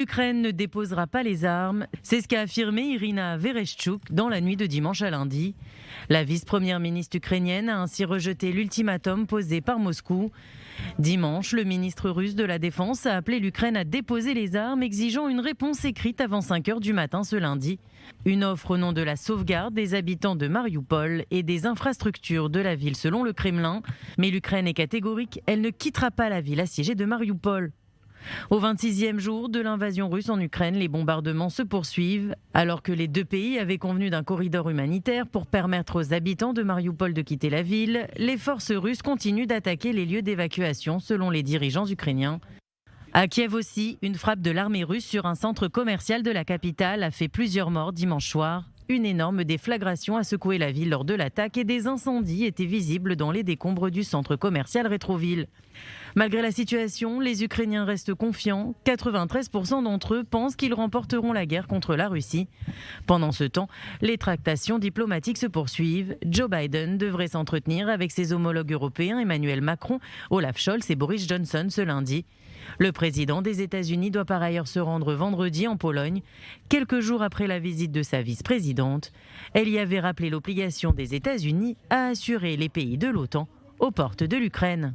L'Ukraine ne déposera pas les armes, c'est ce qu'a affirmé Irina Vereshchuk dans la nuit de dimanche à lundi. La vice-première ministre ukrainienne a ainsi rejeté l'ultimatum posé par Moscou. Dimanche, le ministre russe de la Défense a appelé l'Ukraine à déposer les armes, exigeant une réponse écrite avant 5 heures du matin ce lundi. Une offre au nom de la sauvegarde des habitants de Marioupol et des infrastructures de la ville selon le Kremlin. Mais l'Ukraine est catégorique, elle ne quittera pas la ville assiégée de Marioupol. Au 26e jour de l'invasion russe en Ukraine, les bombardements se poursuivent. Alors que les deux pays avaient convenu d'un corridor humanitaire pour permettre aux habitants de Marioupol de quitter la ville, les forces russes continuent d'attaquer les lieux d'évacuation selon les dirigeants ukrainiens. À Kiev aussi, une frappe de l'armée russe sur un centre commercial de la capitale a fait plusieurs morts dimanche soir. Une énorme déflagration a secoué la ville lors de l'attaque et des incendies étaient visibles dans les décombres du centre commercial Rétroville. Malgré la situation, les Ukrainiens restent confiants. 93% d'entre eux pensent qu'ils remporteront la guerre contre la Russie. Pendant ce temps, les tractations diplomatiques se poursuivent. Joe Biden devrait s'entretenir avec ses homologues européens Emmanuel Macron, Olaf Scholz et Boris Johnson ce lundi. Le président des États-Unis doit par ailleurs se rendre vendredi en Pologne, quelques jours après la visite de sa vice-présidente. Elle y avait rappelé l'obligation des États-Unis à assurer les pays de l'OTAN aux portes de l'Ukraine.